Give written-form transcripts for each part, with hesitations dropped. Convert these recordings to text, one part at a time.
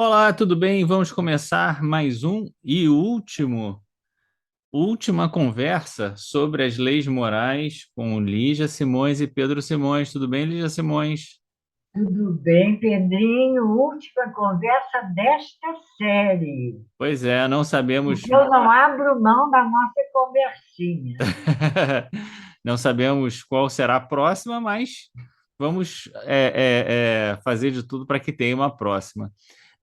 Olá, tudo bem? Vamos começar mais um e última conversa sobre as leis morais com Lígia Simões e Pedro Simões. Tudo bem, Lígia Simões? Tudo bem, Pedrinho? Última conversa desta série. Pois é, não sabemos, Porque eu não abro mão da nossa conversinha. não sabemos qual será a próxima, mas vamos fazer de tudo para que tenha uma próxima.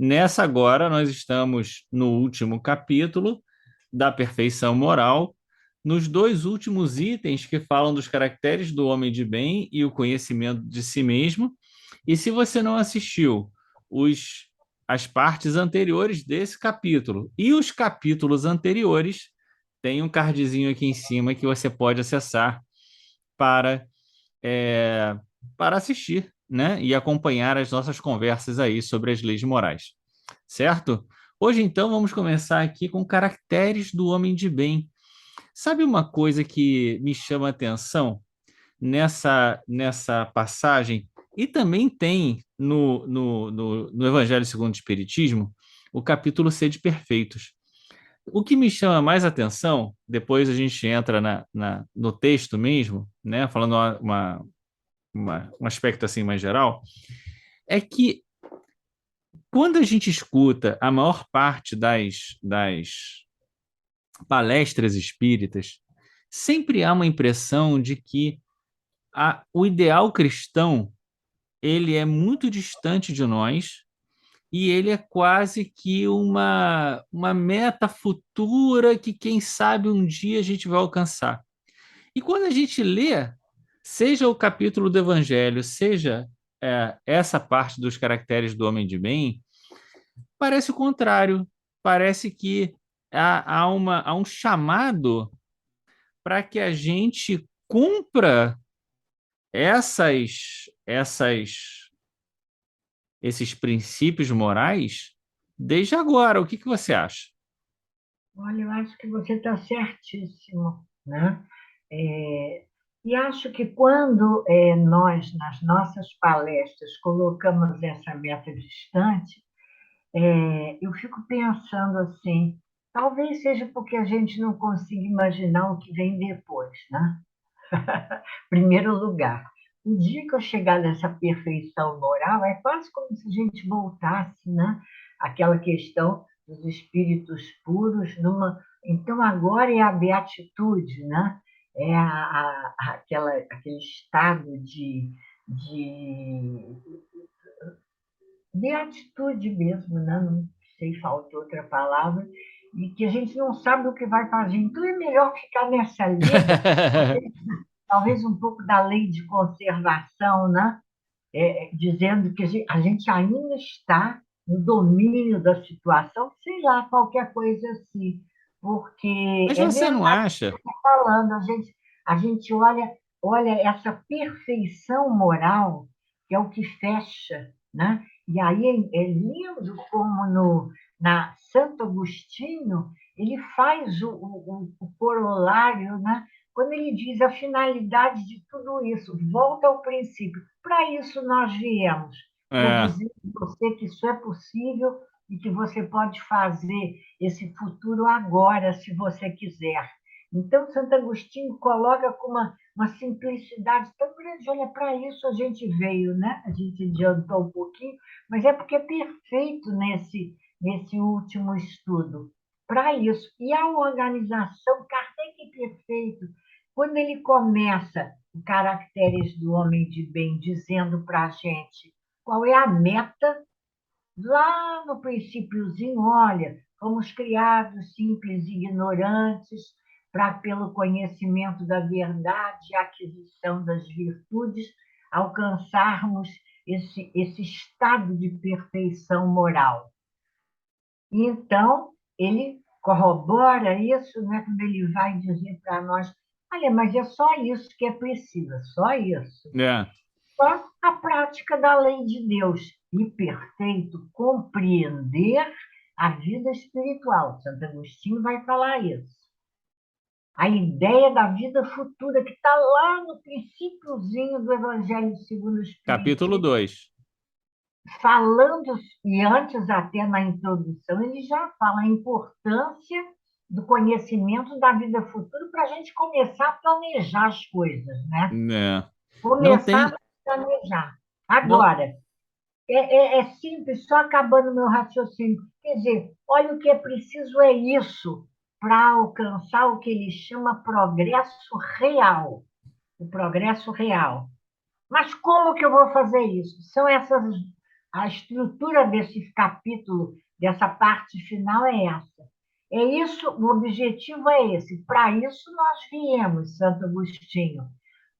Nessa agora, nós estamos no último capítulo da perfeição moral, nos dois últimos itens que falam dos caracteres do homem de bem e o conhecimento de si mesmo. E se você não assistiu os, as partes anteriores desse capítulo e os capítulos anteriores, tem um cardzinho aqui em cima que você pode acessar para, é, para assistir, né? E acompanhar as nossas conversas aí sobre as leis morais, certo? Hoje, então, vamos começar aqui com caracteres do homem de bem. Sabe uma coisa que me chama a atenção nessa passagem? E também tem no Evangelho segundo o Espiritismo o capítulo Sede Perfeitos. O que me chama mais atenção, depois a gente entra no texto mesmo, né, falando um aspecto assim mais geral, é que quando a gente escuta a maior parte das palestras espíritas, sempre há uma impressão de que o ideal cristão ele é muito distante de nós e ele é quase que uma meta futura que, quem sabe, um dia a gente vai alcançar. E quando a gente lê, seja o capítulo do Evangelho, seja essa parte dos caracteres do homem de bem, parece o contrário. Parece que há um chamado para que a gente cumpra essas, essas, esses princípios morais desde agora. O que você acha? Olha, eu acho que você está certíssimo, né? É, e acho que quando nós, nas nossas palestras, colocamos essa meta distante, eu fico pensando assim, talvez seja porque a gente não consiga imaginar o que vem depois, né? Primeiro lugar. O dia que eu chegar nessa perfeição moral, é quase como se a gente voltasse, né? Àquela questão dos espíritos puros, então agora é a beatitude, né? É aquele estado de beatitude mesmo, né? Não sei, faltou outra palavra, e que a gente não sabe o que vai fazer. Então é melhor ficar nessa lida, talvez um pouco da lei de conservação, né? Dizendo que a gente ainda está no domínio da situação, sei lá, qualquer coisa assim, porque Mas é você não verdade o que você acha? está falando, a gente olha essa perfeição moral, que é o que fecha, né? E aí é lindo como na Santo Agostinho ele faz o corolário, né? Quando ele diz a finalidade de tudo isso, volta ao princípio. Para isso nós viemos, para É, dizer a você que isso é possível e que você pode fazer esse futuro agora, se você quiser. Então, Santo Agostinho coloca com uma simplicidade tão grande. Olha, para isso a gente veio, né? A gente adiantou um pouquinho, mas é porque é perfeito nesse último estudo. Para isso. E a organização, Kardec é perfeito. Quando ele começa o Caracteres do Homem de Bem, dizendo para a gente qual é a meta, lá no princípiozinho, olha, fomos criados simples e ignorantes para, pelo conhecimento da verdade e aquisição das virtudes, alcançarmos esse estado de perfeição moral. E então, ele corrobora isso, né, quando ele vai dizer para nós: olha, mas é só isso que é preciso, é só isso. é. Só a prática da lei de Deus e perfeito compreender a vida espiritual. Santo Agostinho vai falar isso. A ideia da vida futura que está lá no princípiozinho do Evangelho segundo o Capítulo Espiritismo, 2. falando, e antes até na introdução, ele já fala a importância do conhecimento da vida futura para a gente começar a planejar as coisas, né? né? Não Começar tem, a planejar. não, Agora, é simples, só acabando meu raciocínio. Quer dizer, olha, o que é preciso é isso para alcançar o que ele chama progresso real. O progresso real. Mas como que eu vou fazer isso? São essas. A estrutura desse capítulo, dessa parte final é essa. É isso, o objetivo é esse. Para isso nós viemos, Santo Agostinho,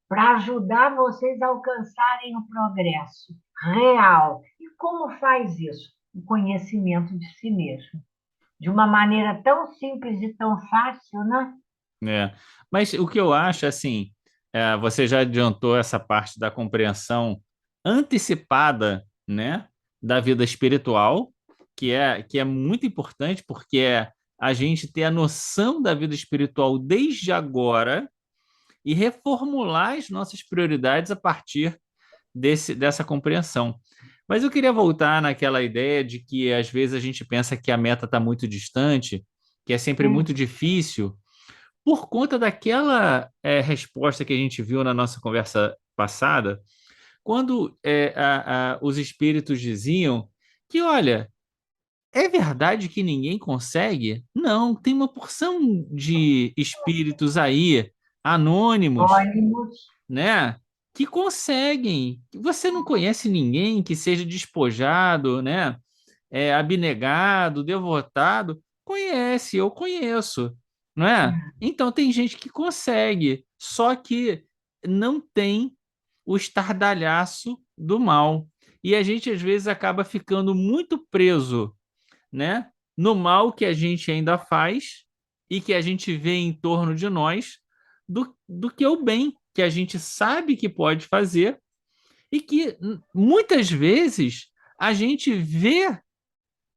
para ajudar vocês a alcançarem o progresso real. E como faz isso? O conhecimento de si mesmo. De uma maneira tão simples e tão fácil, né? é. Mas o que eu acho, assim, você já adiantou essa parte da compreensão antecipada, né, da vida espiritual, que é muito importante, porque é a gente ter a noção da vida espiritual desde agora e reformular as nossas prioridades a partir dessa compreensão. Mas eu queria voltar naquela ideia de que às vezes a gente pensa que a meta está muito distante, que é sempre muito difícil, por conta daquela resposta que a gente viu na nossa conversa passada, quando os espíritos diziam que, olha, é verdade que ninguém consegue? Não, tem uma porção de espíritos aí, anônimos, Ônibus. né? Que conseguem. Você não conhece ninguém que seja despojado, né? Abnegado, devotado? Conhece, eu conheço, não é? Então tem gente que consegue, só que não tem o estardalhaço do mal. E a gente às vezes acaba ficando muito preso, né? No mal que a gente ainda faz e que a gente vê em torno de nós, do que o bem que a gente sabe que pode fazer e que muitas vezes a gente vê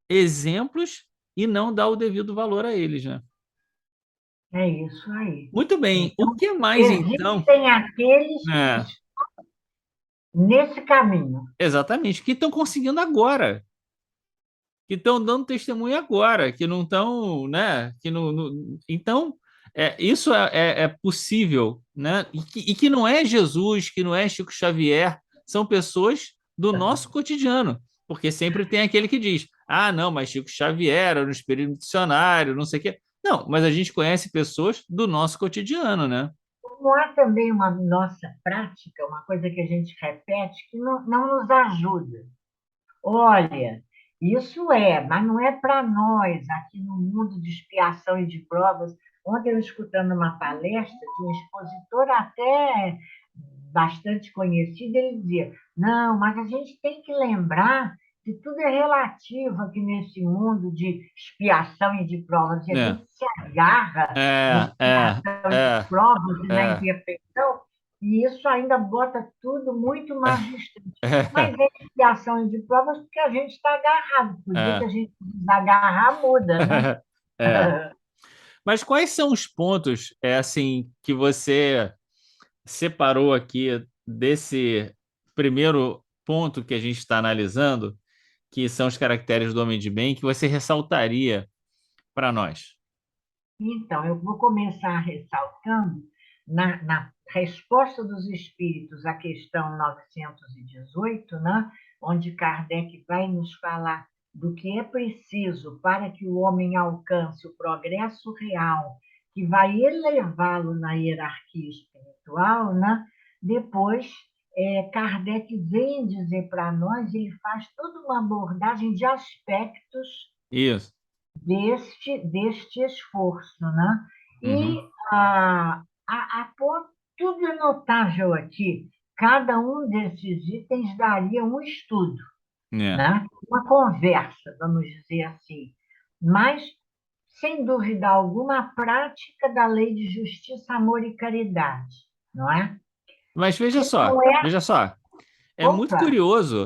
exemplos e não dá o devido valor a eles, né? É isso aí. Muito bem. O Então, que mais então? existem aqueles que É, estão nesse caminho. exatamente, que estão conseguindo agora, que estão dando testemunho agora, que não estão, né? Então, isso é possível, né? E que não é Jesus, que não é Chico Xavier, são pessoas do nosso cotidiano, porque sempre tem aquele que diz: ah, não, mas Chico Xavier era no espírito dicionário, não sei o quê. Não, mas a gente conhece pessoas do nosso cotidiano, né? Como há também uma nossa prática, uma coisa que a gente repete, que não nos ajuda. Olha, isso mas não é para nós, aqui no mundo de expiação e de provas. Ontem eu escutando uma palestra de um expositor até bastante conhecido, ele dizia, não, mas a gente tem que lembrar que tudo é relativo aqui nesse mundo de expiação e de provas, e a É, gente se agarra na é, é, expiação e nas é, provas e na é, imperfeição, e isso ainda bota tudo muito mais distante. Mas é, é expiação e de provas porque a gente está agarrado. Por dia que é, a gente desagarrar, muda, né? é. Mas quais são os pontos, assim, que você separou aqui desse primeiro ponto que a gente está analisando, que são os caracteres do homem de bem, que você ressaltaria para nós? Então, eu vou começar ressaltando na resposta dos espíritos à questão 918, né, onde Kardec vai nos falar do que é preciso para que o homem alcance o progresso real, que vai elevá-lo na hierarquia espiritual, né? Depois, Kardec vem dizer para nós, ele faz toda uma abordagem de aspectos Isso. deste esforço, né? E Uhum. tudo é notável aqui. Cada um desses itens daria um estudo, É. né? Uma conversa, vamos dizer assim. Mas, sem dúvida alguma, a prática da lei de justiça, amor e caridade, não é? Mas Que não é. veja só. Opa!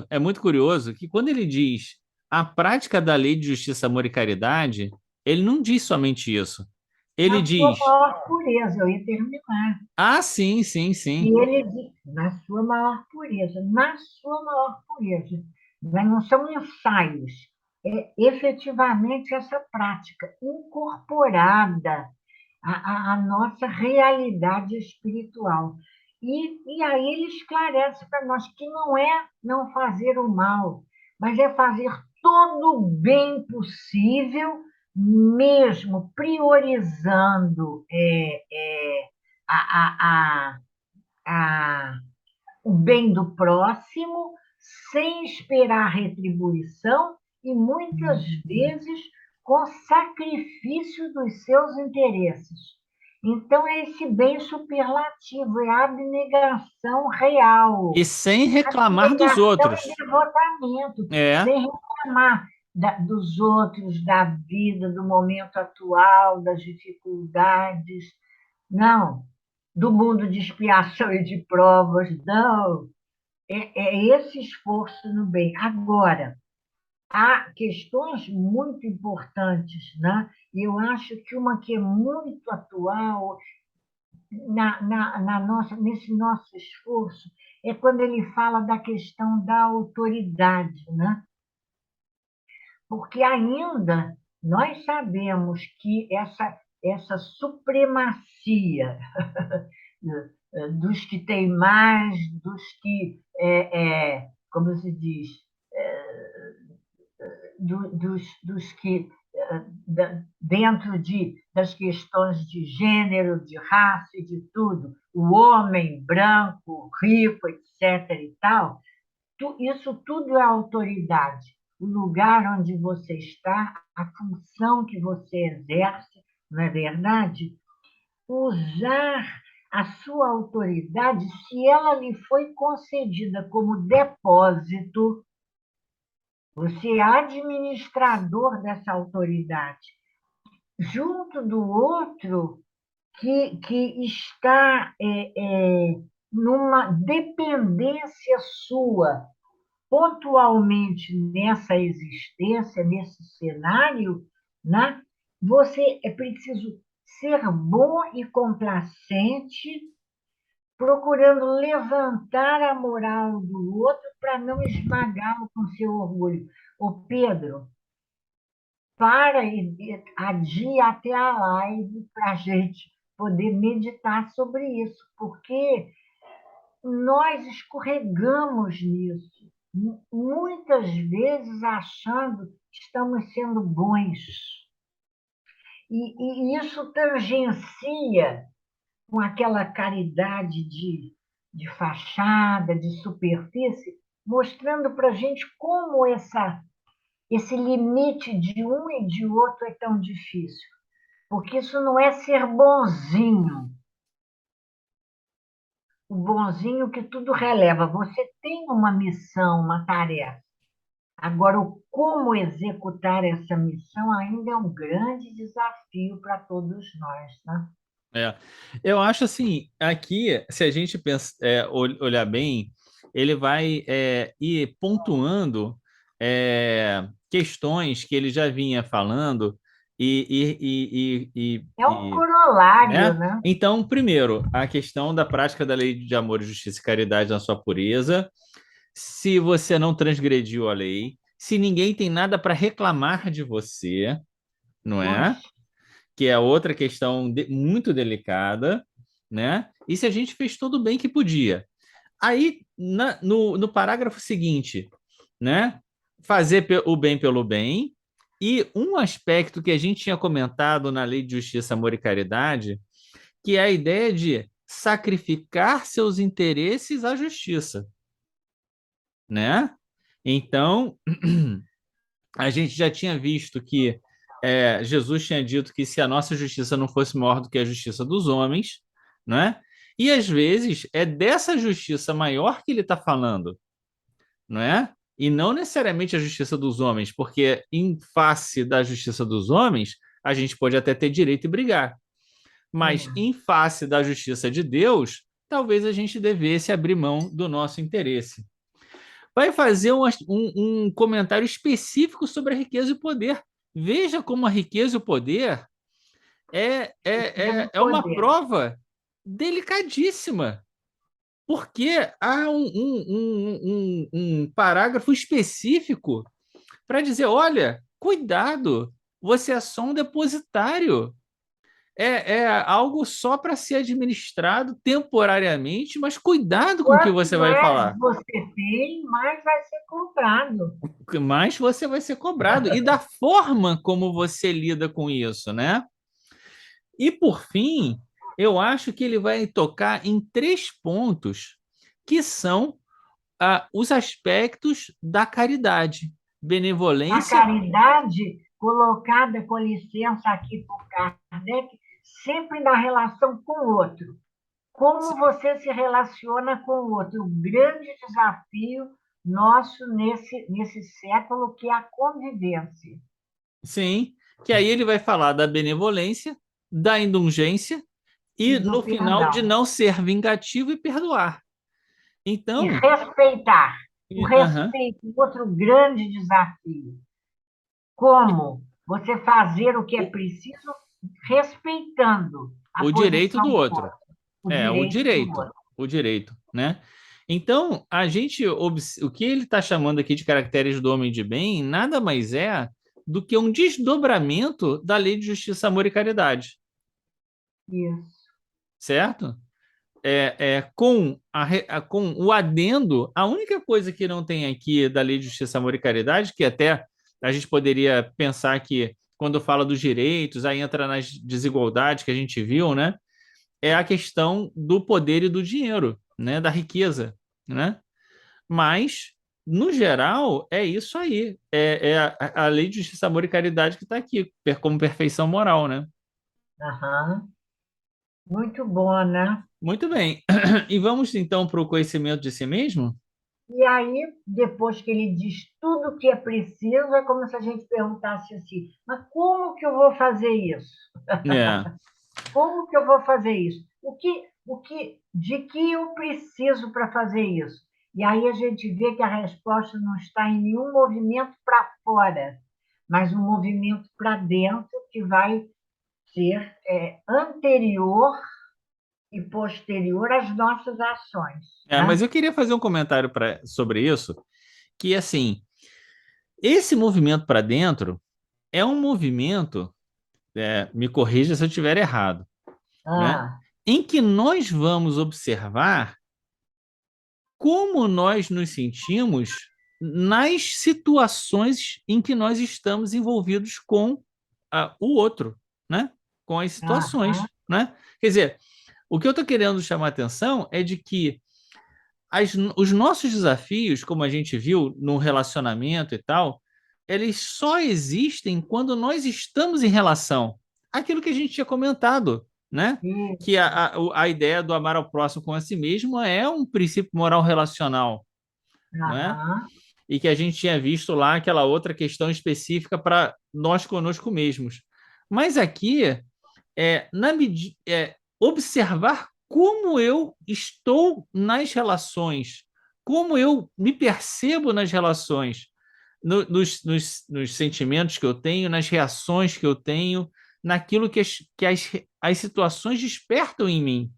É muito curioso que quando ele diz a prática da lei de justiça, amor e caridade, ele não diz somente isso. Ele Na sua diz, maior pureza, eu ia terminar. ah, sim, sim, sim. E ele diz, na sua maior pureza, na sua maior pureza. né? Não são ensaios, é efetivamente essa prática incorporada à nossa realidade espiritual. E aí ele esclarece para nós que não é não fazer o mal, mas é fazer todo o bem possível, mesmo priorizando a, a, a, o bem do próximo, sem esperar retribuição e muitas vezes com sacrifício dos seus interesses. Então, é esse bem superlativo, é a abnegação E real, sem reclamar dos abnegação e outros. devotamento, É. sem reclamar dos outros, da vida, do momento atual, das dificuldades. Não, do mundo de expiação e de provas, não. É esse esforço no bem. Agora, há questões muito importantes, né? E eu acho que uma que é muito atual nesse nosso esforço é quando ele fala da questão da autoridade, né? Porque ainda nós sabemos que essa supremacia dos que têm mais, dos que, como se diz, dos que, dentro das questões de gênero, de raça e de tudo, o homem branco, rico, etc. e tal, isso tudo é autoridade. O lugar onde você está, a função que você exerce, não é verdade? Usar a sua autoridade, se ela lhe foi concedida como depósito, você é administrador dessa autoridade, junto do outro que está numa dependência sua, pontualmente nessa existência, nesse cenário, né? Você é preciso ser bom e complacente, procurando levantar a moral do outro para não esmagá-lo com seu orgulho. Ô Pedro, para e adia até a live para a gente poder meditar sobre isso, porque nós escorregamos nisso, muitas vezes achando que estamos sendo bons. E isso tangencia com aquela caridade de fachada, de superfície, mostrando para a gente como esse limite de um e de outro é tão difícil. Porque isso não é ser bonzinho, o bonzinho que tudo releva. Você tem uma missão, uma tarefa. Agora, o como executar essa missão ainda é um grande desafio para todos nós, né? É. Eu acho assim, aqui, se a gente olhar bem, ele vai ir pontuando questões que ele já vinha falando É um corolário, né? né? Então, primeiro, a questão da prática da lei de amor, justiça e caridade na sua pureza. Se você não transgrediu a lei, se ninguém tem nada para reclamar de você, não é? Poxa, Que é outra questão muito delicada, né? E se a gente fez tudo bem que podia. Aí, no parágrafo seguinte, né? Fazer o bem pelo bem. E um aspecto que a gente tinha comentado na Lei de Justiça, Amor e Caridade, que é a ideia de sacrificar seus interesses à justiça, né? Então, a gente já tinha visto que Jesus tinha dito que se a nossa justiça não fosse maior do que a justiça dos homens, né? E às vezes é dessa justiça maior que ele está falando, não é? E não necessariamente a justiça dos homens, porque em face da justiça dos homens, a gente pode até ter direito e brigar. Mas em face da justiça de Deus, talvez a gente devesse abrir mão do nosso interesse. Vai fazer um comentário específico sobre a riqueza e o poder. Veja como a riqueza e o poder riqueza e é uma poder. prova delicadíssima, porque há um parágrafo específico para dizer: olha, cuidado, você é só um depositário. É algo só para ser administrado temporariamente, mas cuidado com o que Quanto você vai mais falar. você tem, mais vai ser comprado. Mais você vai ser cobrado. E da forma como você lida com isso, né? E por fim, eu acho que ele vai tocar em três pontos que são os aspectos da caridade, A benevolência. caridade, colocada, com licença aqui por Kardec, sempre na relação com o outro. Como você se relaciona com o outro? O grande desafio nosso nesse século, que é a convivência. Sim, que aí ele vai falar da benevolência, da indulgência E e do no final de perdão. não ser vingativo e perdoar. E Então, respeitar. O aham, respeito, outro grande desafio. Como você fazer o que é o, preciso, respeitando a o direito posição do do outro. outro, o direito do outro. O direito, né? Então, o que ele está chamando aqui de caracteres do homem de bem nada mais é do que um desdobramento da lei de justiça, amor e caridade, Isso. certo? Com o adendo, a única coisa que não tem aqui da Lei de Justiça, Amor e Caridade, que até a gente poderia pensar que quando fala dos direitos, aí entra nas desigualdades que a gente viu, né? É a questão do poder e do dinheiro, né? Da riqueza, né? Mas, no geral, é isso aí. A Lei de Justiça, Amor e Caridade que está aqui, como perfeição moral, né? Aham. Muito bom, né? Muito bem. E vamos então para o conhecimento de si mesmo? E aí, depois que ele diz tudo o que é preciso, é como se a gente perguntasse assim: mas como que eu vou fazer isso? É. Como que eu vou fazer isso? De que eu preciso para fazer isso? E aí a gente vê que a resposta não está em nenhum movimento para fora, mas um movimento para dentro, que vai ser anterior e posterior às nossas ações, Mas né? eu queria fazer um comentário sobre isso, que assim, esse movimento para dentro é um movimento, me corrija se eu estiver errado, né? Ah, Em que nós vamos observar como nós nos sentimos nas situações em que nós estamos envolvidos com o outro, né? Com as ah, situações, né? Quer dizer, o que eu estou querendo chamar a atenção é de que os nossos desafios, como a gente viu no relacionamento e tal, eles só existem quando nós estamos em relação. Aquilo que a gente tinha comentado, né? Que isso. a ideia do amar ao próximo como a si mesmo é um princípio moral relacional, né? Aham. E que a gente tinha visto lá aquela outra questão específica para nós conosco mesmos. Mas aqui observar como eu estou nas relações, como eu me percebo nas relações, nos sentimentos que eu tenho, nas reações que eu tenho, naquilo que as situações despertam em mim.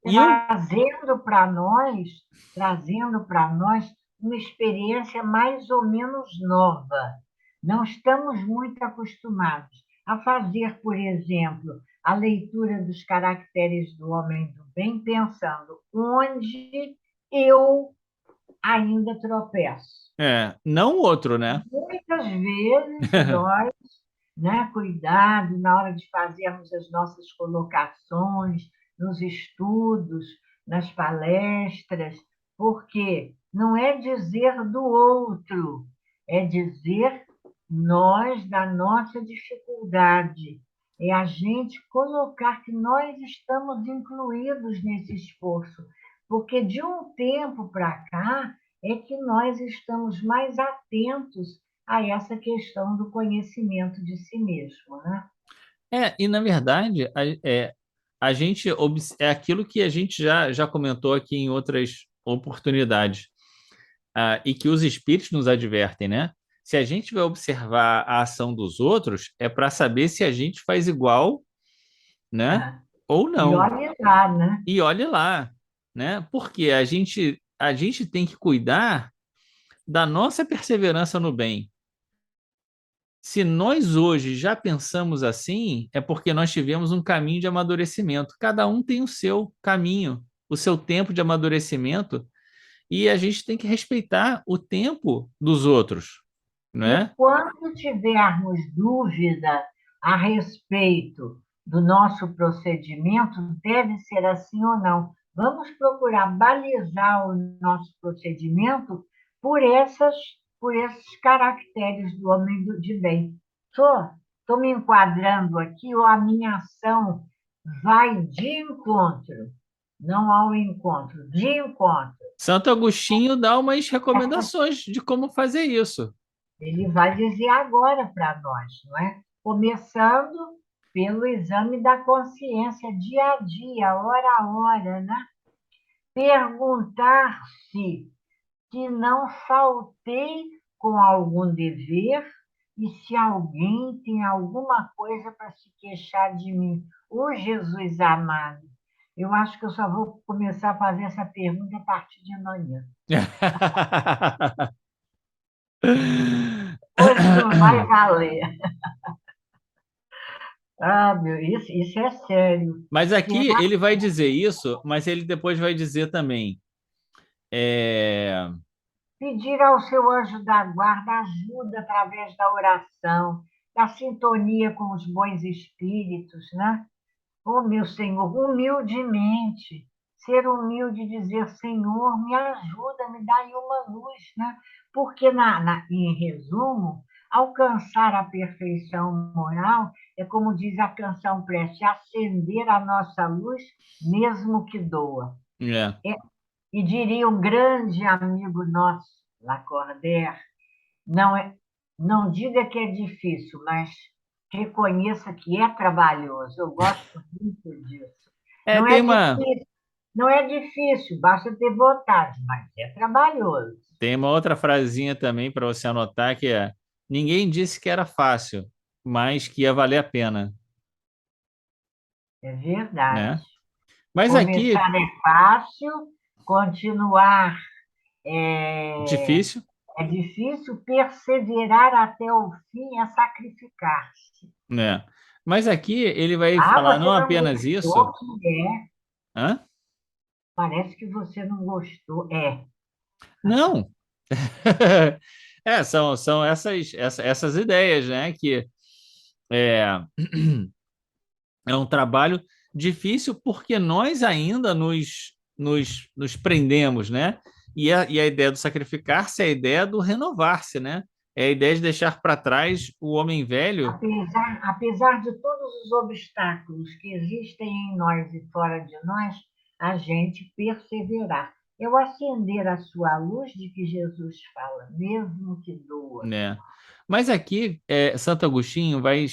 E eu, trazendo para nós, trazendo para nós uma experiência mais ou menos nova. Não estamos muito acostumados a fazer, por exemplo, a leitura dos caracteres do homem do bem, pensando onde eu ainda tropeço. não o outro, né? Muitas vezes nós, né, cuidado na hora de fazermos as nossas colocações, nos estudos, nas palestras, porque não é dizer do outro, é dizer nós da nossa dificuldade. É a gente colocar que nós estamos incluídos nesse esforço, porque de um tempo para cá é que nós estamos mais atentos a essa questão do conhecimento de si mesmo, né? E na verdade, a gente é aquilo que a gente já comentou aqui em outras oportunidades, e que os espíritos nos advertem, né? Se a gente vai observar a ação dos outros, é para saber se a gente faz igual, né? Ah, Ou e não. olhe lá, né? E olhe lá. né? Porque a gente tem que cuidar da nossa perseverança no bem. Se nós hoje já pensamos assim, é porque nós tivemos um caminho de amadurecimento. Cada um tem o seu caminho, o seu tempo de amadurecimento, e a gente tem que respeitar o tempo dos outros, não E é? quando tivermos dúvida a respeito do nosso procedimento, deve ser assim ou não. Vamos procurar balizar o nosso procedimento por por esses caracteres do homem de bem. Estou me enquadrando aqui, ou a minha ação vai de encontro, não ao encontro, de encontro. Santo Agostinho dá umas recomendações de como fazer isso. Ele vai dizer agora para nós, não é? Começando pelo exame da consciência, dia a dia, hora a hora, né? Perguntar-se se não faltei com algum dever e se alguém tem alguma coisa para se queixar de mim. Ô Jesus amado, eu acho que eu só vou começar a fazer essa pergunta a partir de amanhã. Hoje não vai valer. Ah, isso é sério. Mas aqui Será ele vai dizer isso, mas ele depois vai dizer também. é, pedir ao seu anjo da guarda ajuda através da oração, da sintonia com os bons espíritos, né? Oh, meu Senhor, humildemente, ser humilde e dizer, Senhor, me ajuda, me dá aí uma luz, né? Porque, em resumo, alcançar a perfeição moral é, como diz a canção Prece, acender a nossa luz, mesmo que doa. é, É, e diria um grande amigo nosso, Lacordaire, não, não diga que é difícil, mas reconheça que é trabalhoso. Eu gosto muito disso. é, Não tem é uma, difícil, não é difícil, basta ter vontade, mas é trabalhoso. tem uma outra frasinha também para você anotar que é: ninguém disse que era fácil, mas que ia valer a pena, É verdade. né? Mas aqui, Começar é fácil, continuar é, difícil, é difícil, perseverar até o fim é sacrificar-se. né? Mas aqui ele vai Ah, falar não você não apenas isso, gostou? Que é. hã? Parece que você não gostou. É, Não. São essas ideias, né? Que é, é um trabalho difícil porque nós ainda nos prendemos, né? E a ideia do sacrificar-se é a ideia do renovar-se, né? É a ideia de deixar para trás o homem velho. apesar de todos os obstáculos que existem em nós e fora de nós, a gente perseverar. É o acender a sua luz de que Jesus fala, mesmo que doa. Né? Mas aqui, Santo Agostinho vai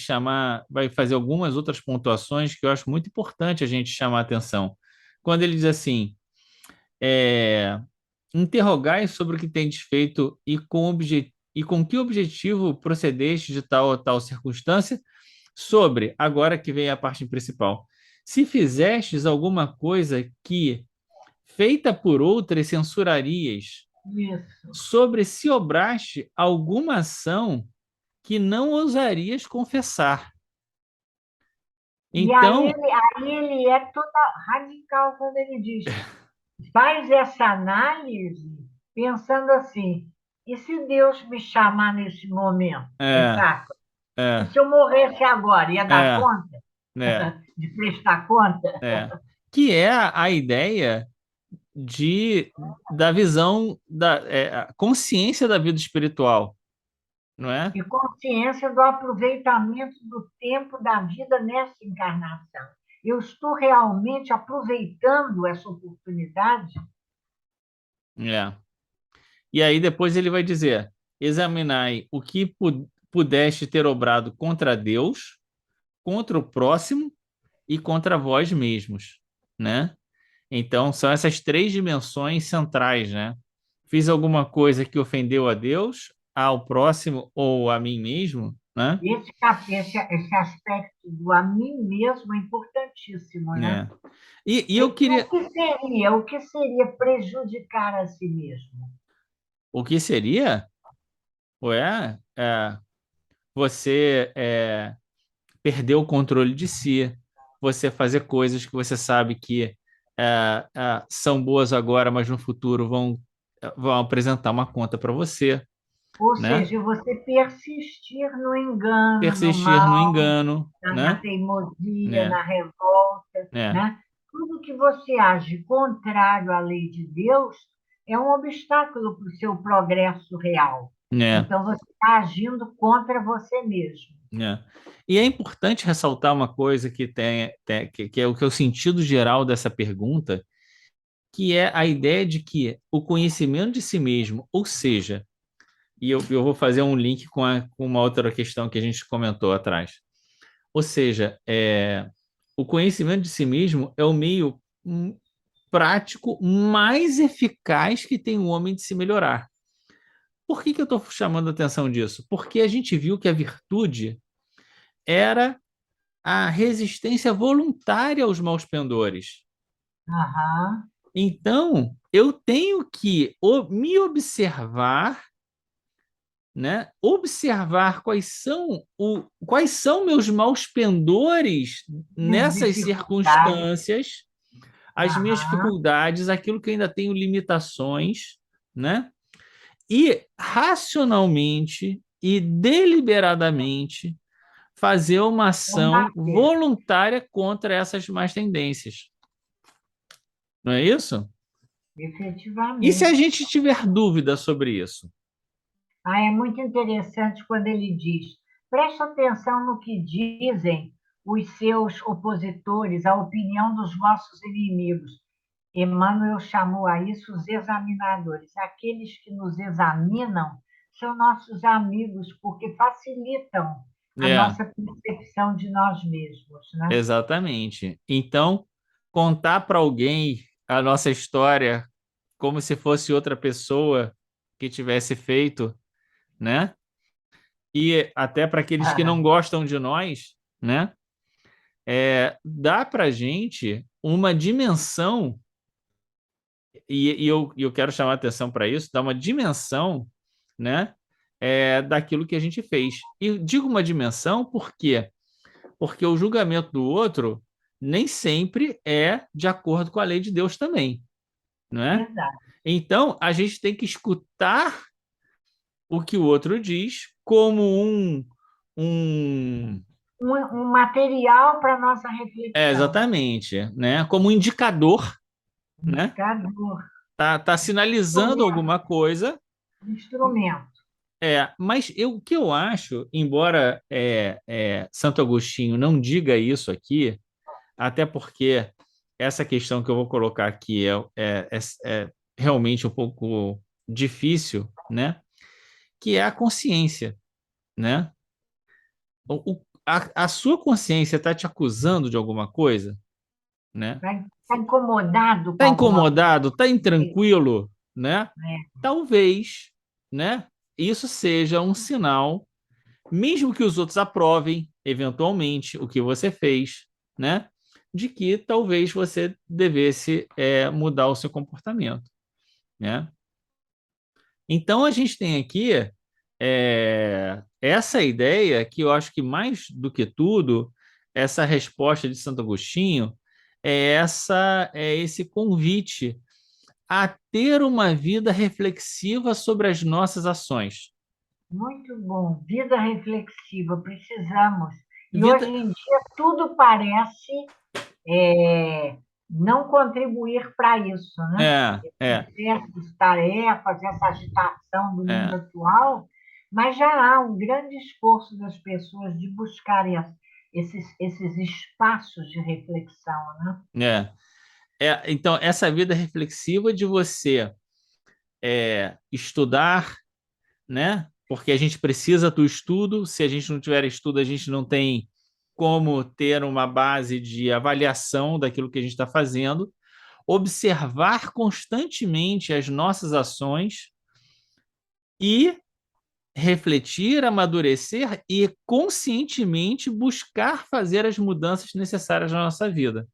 fazer algumas outras pontuações que eu acho muito importante a gente chamar a atenção. Quando ele diz assim, é, interrogai sobre o que tendes feito e com que objetivo procedeste de tal ou tal circunstância, sobre, agora que vem a parte principal, se fizestes alguma coisa que, feita por outras, censurarias, Isso. sobre se obraste alguma ação que não ousarias confessar. E Então, aí ele é toda radical quando ele diz: faz essa análise pensando assim, e se Deus me chamar nesse momento? é, E é, se eu morresse agora, ia dar é, conta é, de prestar conta? que é a ideia da visão a consciência da vida espiritual, não é? E consciência do aproveitamento do tempo da vida nessa encarnação. Eu estou realmente aproveitando essa oportunidade? É. E aí depois ele vai dizer: examinai o que pudeste ter obrado contra Deus, contra o próximo e contra vós mesmos, né? Então são essas três dimensões centrais, né? Fiz alguma coisa que ofendeu a Deus, ao próximo ou a mim mesmo? né? Esse aspecto do a mim mesmo é importantíssimo, né? É. E eu E queria. o que seria prejudicar a si mesmo? O que seria? Ué, você perder o controle de si, você fazer coisas que você sabe que são boas agora, mas no futuro vão apresentar uma conta para você, Ou né? seja, você persistir no engano, no Persistir no mal, engano, na né? teimosia, É, na revolta, é, né? Tudo que você age contrário à lei de Deus é um obstáculo para o seu progresso real. é, Então, você está agindo contra você mesmo. é. E é importante ressaltar uma coisa que é o sentido geral dessa pergunta, que é a ideia de que o conhecimento de si mesmo, ou seja, e eu vou fazer um link com uma outra questão que a gente comentou atrás. Ou seja, o conhecimento de si mesmo é o meio prático mais eficaz que tem o homem de se melhorar. Por que eu estou chamando a atenção disso? Porque a gente viu que a virtude era a resistência voluntária aos maus pendores. Aham. Então, eu tenho que me observar, né? Observar quais são meus maus pendores Minhas nessas dificuldades. circunstâncias, as minhas Aham. dificuldades, aquilo que eu ainda tenho limitações, né? E racionalmente e deliberadamente fazer uma ação Combater, voluntária contra essas más tendências. Não é isso? E se a efetivamente. gente tiver dúvida sobre isso? Ah, é muito interessante quando ele diz: preste atenção no que dizem os seus opositores, a opinião dos vossos inimigos. Emmanuel chamou a isso os examinadores. Aqueles que nos examinam são nossos amigos, porque facilitam a É, nossa percepção de nós mesmos, né? exatamente. Então, contar para alguém a nossa história como se fosse outra pessoa que tivesse feito, né? E até para aqueles que não gostam de nós, né? Dá para gente uma dimensão, e eu quero chamar a atenção para isso, dá uma dimensão, né? Daquilo que a gente fez. E digo uma dimensão porque o julgamento do outro nem sempre é de acordo com a lei de Deus também, não é? Verdade. Então, a gente tem que escutar o que o outro diz como um Um material para nossa reflexão. exatamente, né? Como um indicador, né? Indicador, Tá sinalizando instrumento, alguma coisa. instrumento. Mas o que eu acho, embora Santo Agostinho não diga isso aqui, até porque essa questão que eu vou colocar aqui é realmente um pouco difícil, né? Que é a consciência, né? A sua consciência está te acusando de alguma coisa, né? Está incomodado com Está alguma incomodado, está coisa, intranquilo, né? né? Talvez, né? Isso seja um sinal, mesmo que os outros aprovem eventualmente o que você fez, né? De que talvez você devesse mudar o seu comportamento, né? Então a gente tem aqui essa ideia que eu acho que mais do que tudo, essa resposta de Santo Agostinho é esse convite a ter uma vida reflexiva sobre as nossas ações. Muito bom. Vida reflexiva, precisamos. E hoje Vida em dia tudo parece é, não contribuir para isso, né? é, é, Essas tarefas, essa agitação do mundo é, atual, mas já há um grande esforço das pessoas de buscarem esses espaços de reflexão, né? é. Então, essa vida reflexiva de você estudar, né? Porque a gente precisa do estudo. Se a gente não tiver estudo, a gente não tem como ter uma base de avaliação daquilo que a gente está fazendo. Observar constantemente as nossas ações e refletir, amadurecer e conscientemente buscar fazer as mudanças necessárias na nossa vida.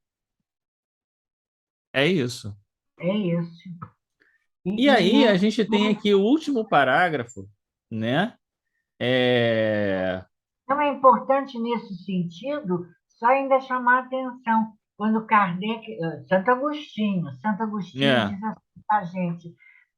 É isso. É isso. E aí a E gente tem aqui o último parágrafo, né? É... então é importante nesse sentido, só ainda chamar a atenção, quando Kardec, Santo Agostinho É, diz assim para a gente,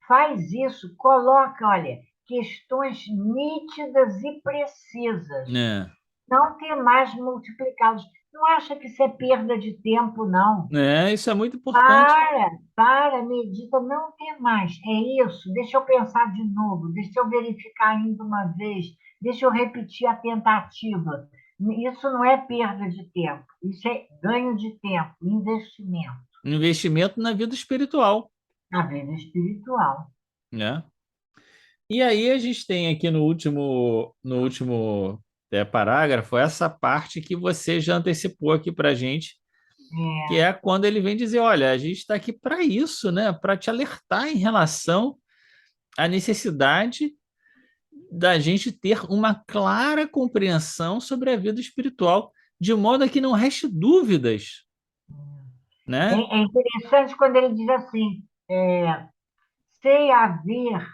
faz isso, coloca, olha, questões nítidas e precisas, é, não ter mais multiplicá-los. Não acha que isso é perda de tempo, não. isso é muito importante. Medita, não tem mais. É isso, deixa eu pensar de novo, deixa eu verificar ainda uma vez, deixa eu repetir a tentativa. Isso não é perda de tempo, isso é ganho de tempo, investimento Investimento na vida espiritual, na vida espiritual. né? E aí a gente tem aqui no último parágrafo essa parte que você já antecipou aqui para gente, que É, é quando ele vem dizer, olha, a gente está aqui para isso, né? Para te alertar em relação à necessidade da gente ter uma clara compreensão sobre a vida espiritual, de modo a que não reste dúvidas, né? é interessante quando ele diz assim: sei haver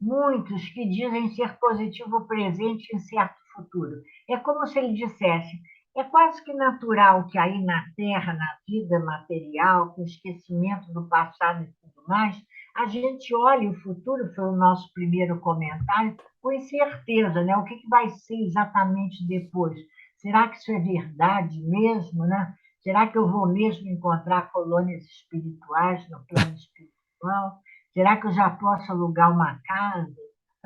muitos que dizem ser positivo presente em certo futuro. É como se ele dissesse: é quase que natural que aí na Terra, na vida material, com o esquecimento do passado e tudo mais, a gente olhe o futuro, foi o nosso primeiro comentário, com incerteza, né? O que vai ser exatamente depois? Será que isso é verdade mesmo, né? Será que eu vou mesmo encontrar colônias espirituais no plano espiritual? Será que eu já posso alugar uma casa?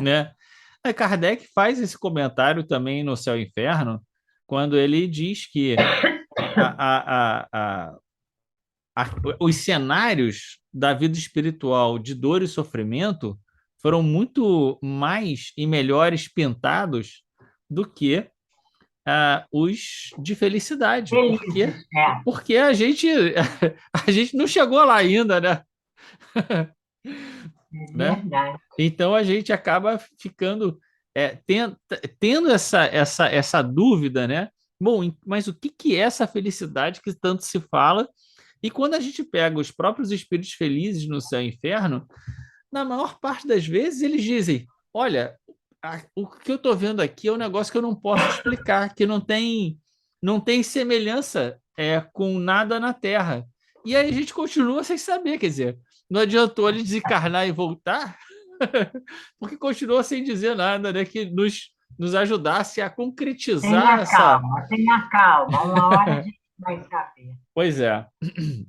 Né? Aí Kardec faz esse comentário também no Céu e Inferno, quando ele diz que a, a, a, a, os cenários da vida espiritual de dor e sofrimento foram muito mais e melhores pintados do que os de felicidade. Por quê? Felizes, é, Porque a gente não chegou lá ainda, né? é Né? verdade. Então a gente acaba ficando tendo essa dúvida, né? Bom, mas o que, que é essa felicidade que tanto se fala? E quando a gente pega os próprios espíritos felizes no céu e inferno, na maior parte das vezes eles dizem: olha, o que eu estou vendo aqui é um negócio que eu não posso explicar, que não tem semelhança com nada na Terra. E aí a gente continua sem saber, quer dizer, não adiantou ele desencarnar e voltar, porque continuou sem dizer nada, né, que nos ajudasse a concretizar essa. Tenha calma, uma hora a gente vai saber. Pois é, muito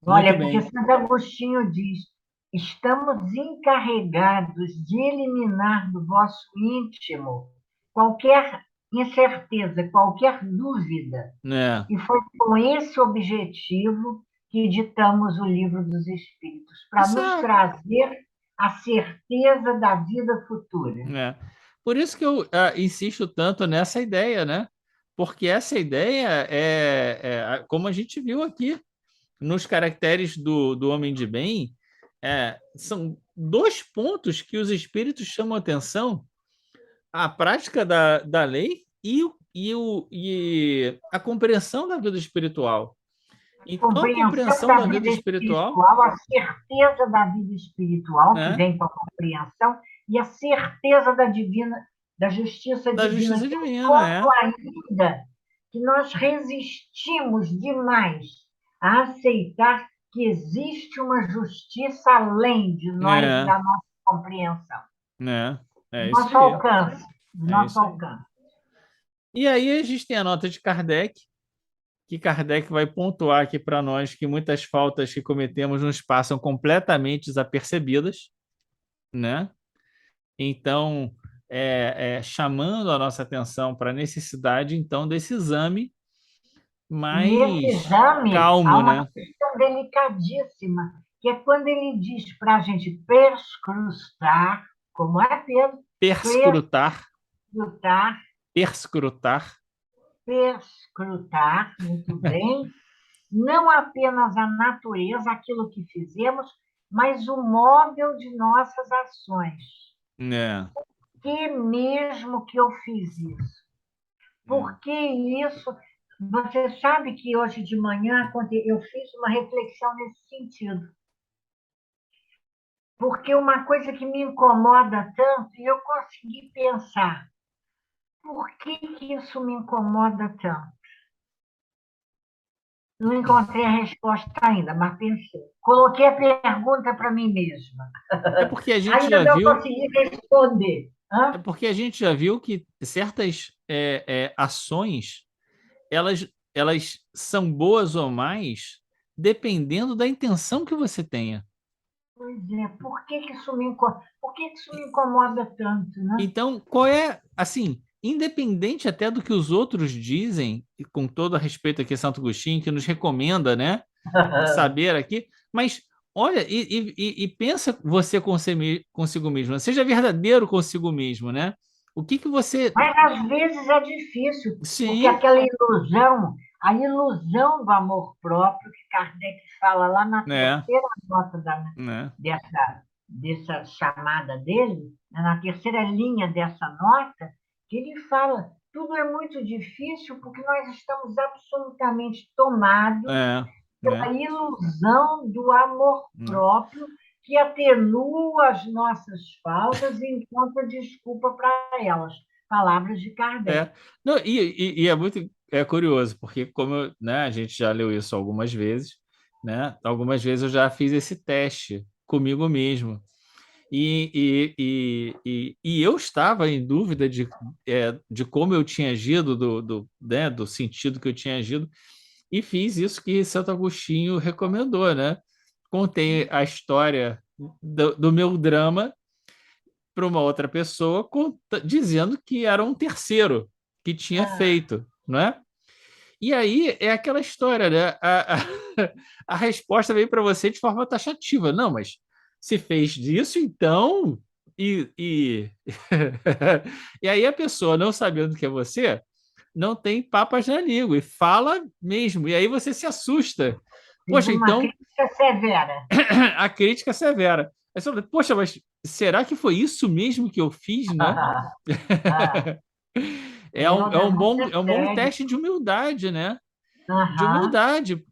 Olha, porque bem. Santo Agostinho diz: estamos encarregados de eliminar do vosso íntimo qualquer incerteza, qualquer dúvida. Né? E foi com esse objetivo que editamos o Livro dos Espíritos, para nos Essa, trazer a certeza da vida futura. né? Por isso que eu insisto tanto nessa ideia, né? Porque essa ideia como a gente viu aqui nos caracteres do homem de bem, são dois pontos que os espíritos chamam atenção: a prática da lei e a compreensão da vida espiritual. Então, a Compreensão compreensão da da vida vida espiritual, espiritual, a certeza da vida espiritual, que né? vem com a compreensão, e a certeza da justiça Da divina, justiça que é divina, como ainda que nós resistimos demais a aceitar que existe uma justiça além de nós e é, da nossa compreensão, né? do É isso nosso aí, alcance, do é nosso isso aí. alcance. E aí a gente tem a nota de Kardec, que Kardec vai pontuar aqui para nós que muitas faltas que cometemos nos passam completamente desapercebidas, né? Então, chamando a nossa atenção para a necessidade, então, desse exame E nesse mais exame há calmo, uma né? questão delicadíssima, que é quando ele diz para a gente perscrutar, como é, Pedro? Perscrutar, Perscrutar, perscrutar, perscrutar, muito bem, não apenas a natureza, aquilo que fizemos, mas o móvel de nossas ações. né? que mesmo que eu fiz isso? Por que isso? Você sabe que hoje de manhã eu fiz uma reflexão nesse sentido. Porque uma coisa que me incomoda tanto, e eu consegui pensar, por que que isso me incomoda tanto? Não encontrei a resposta ainda, mas pensei. Coloquei a pergunta para mim mesma. É porque a gente Ainda já não viu, consegui responder. é Hã? porque a gente já viu que certas ações elas são boas ou mais dependendo da intenção que você tenha. Pois é, por que que isso me incomoda tanto, né? Então, qual é, assim, independente até do que os outros dizem, e com todo a respeito aqui a Santo Agostinho, que nos recomenda, né, saber aqui, mas olha, e pensa você consigo mesmo, seja verdadeiro consigo mesmo, né? O que que você. Mas às vezes é difícil, porque Sim, aquela ilusão, a ilusão do amor próprio, que Kardec fala lá na né, terceira nota né, dessa chamada dele, né, na terceira linha dessa nota, que ele fala: tudo é muito difícil porque nós estamos absolutamente tomados é, pela né, ilusão do amor né. próprio que atenua as nossas faltas e encontra desculpa para elas. Palavras de Kardec. É. Não, e é muito curioso, porque né, a gente já leu isso algumas vezes, né? Algumas vezes eu já fiz esse teste comigo mesmo. E eu estava em dúvida de como eu tinha agido, né, do sentido que eu tinha agido, e fiz isso que Santo Agostinho recomendou, né? Contei a história do meu drama para uma outra pessoa, dizendo que era um terceiro que tinha Ah, feito, não é? E aí é aquela história, né? A resposta veio para você de forma taxativa. Não, mas se fez disso, então. E aí a pessoa, não sabendo que é você, não tem papas na língua e fala mesmo. E aí você se assusta. teve Poxa, uma então crítica severa. a crítica é severa. Aí você fala, poxa, mas será que foi isso mesmo que eu fiz, né? Ah, É é um, um é um bom, negócio é um bom sério. teste de humildade, né? De Aham. humildade,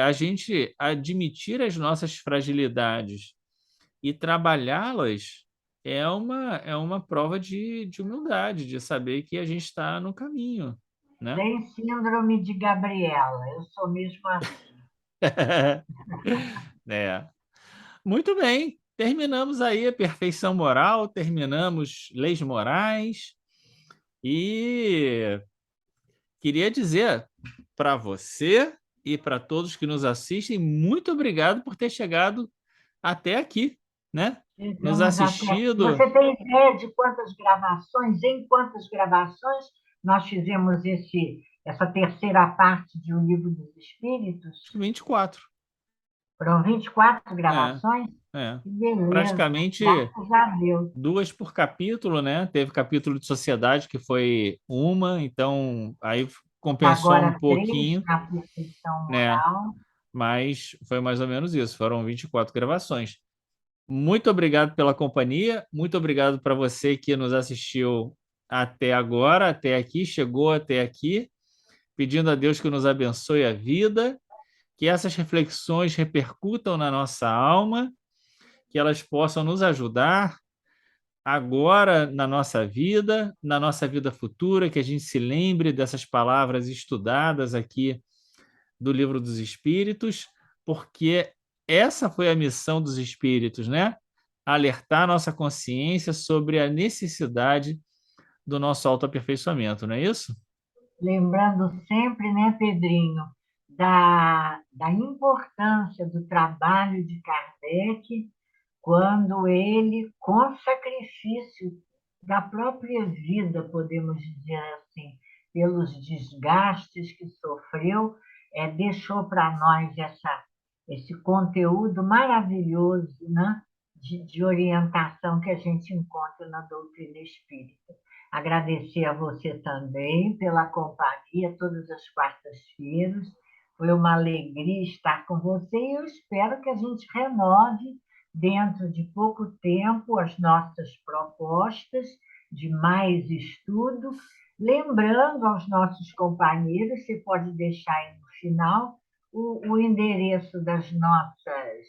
a gente admitir as nossas fragilidades e trabalhá-las é uma prova de humildade, de saber que a gente está no caminho, né? Tem síndrome de Gabriela. Eu sou mesmo assim. É. Muito bem, terminamos aí a perfeição moral, terminamos leis morais e queria dizer para você e para todos que nos assistem, muito obrigado por ter chegado até aqui, né? Nos Chegamos até. assistido. Você tem ideia de quantas gravações, em quantas gravações nós fizemos essa terceira parte de O Livro dos Espíritos? 24. Foram 24 É, gravações? é. Que beleza, Praticamente graças a Deus. duas por capítulo, né? Teve capítulo de sociedade que foi uma, então aí compensou um Agora, três pouquinho, na perfeição né? moral. Mas foi mais ou menos isso, foram 24 gravações. Muito obrigado pela companhia, muito obrigado para você que nos assistiu até agora, até aqui, chegou até aqui, pedindo a Deus que nos abençoe a vida, que essas reflexões repercutam na nossa alma, que elas possam nos ajudar agora na nossa vida futura, que a gente se lembre dessas palavras estudadas aqui do Livro dos Espíritos, porque essa foi a missão dos espíritos, né? Alertar nossa consciência sobre a necessidade do nosso autoaperfeiçoamento, não é isso? Lembrando sempre, né, Pedrinho, da importância do trabalho de Kardec, quando ele, com sacrifício da própria vida, podemos dizer assim, pelos desgastes que sofreu, deixou para nós esse conteúdo maravilhoso, né, de orientação que a gente encontra na doutrina espírita. Agradecer a você também pela companhia todas as quartas-feiras. Foi uma alegria estar com você e eu espero que a gente renove dentro de pouco tempo as nossas propostas de mais estudo. Lembrando aos nossos companheiros, você pode deixar aí no final o endereço das nossas,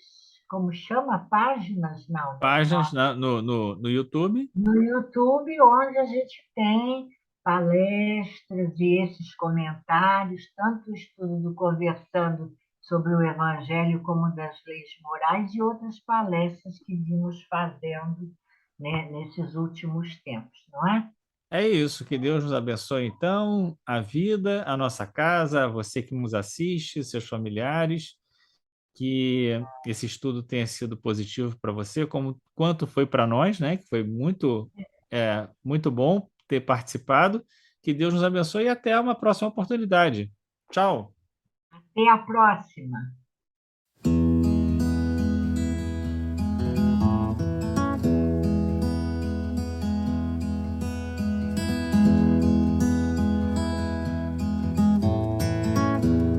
como chama? Páginas? Não, das Páginas nossas. no YouTube. No YouTube, onde a gente tem palestras e esses comentários, tanto o estudo do Conversando sobre o Evangelho como das leis morais e outras palestras que vimos fazendo, né, nesses últimos tempos, não é? É isso, que Deus nos abençoe, então, a vida, a nossa casa, você que nos assiste, seus familiares, que esse estudo tenha sido positivo para você, como quanto foi para nós, né? Que foi muito bom ter participado. Que Deus nos abençoe e até uma próxima oportunidade. Tchau. Até a próxima!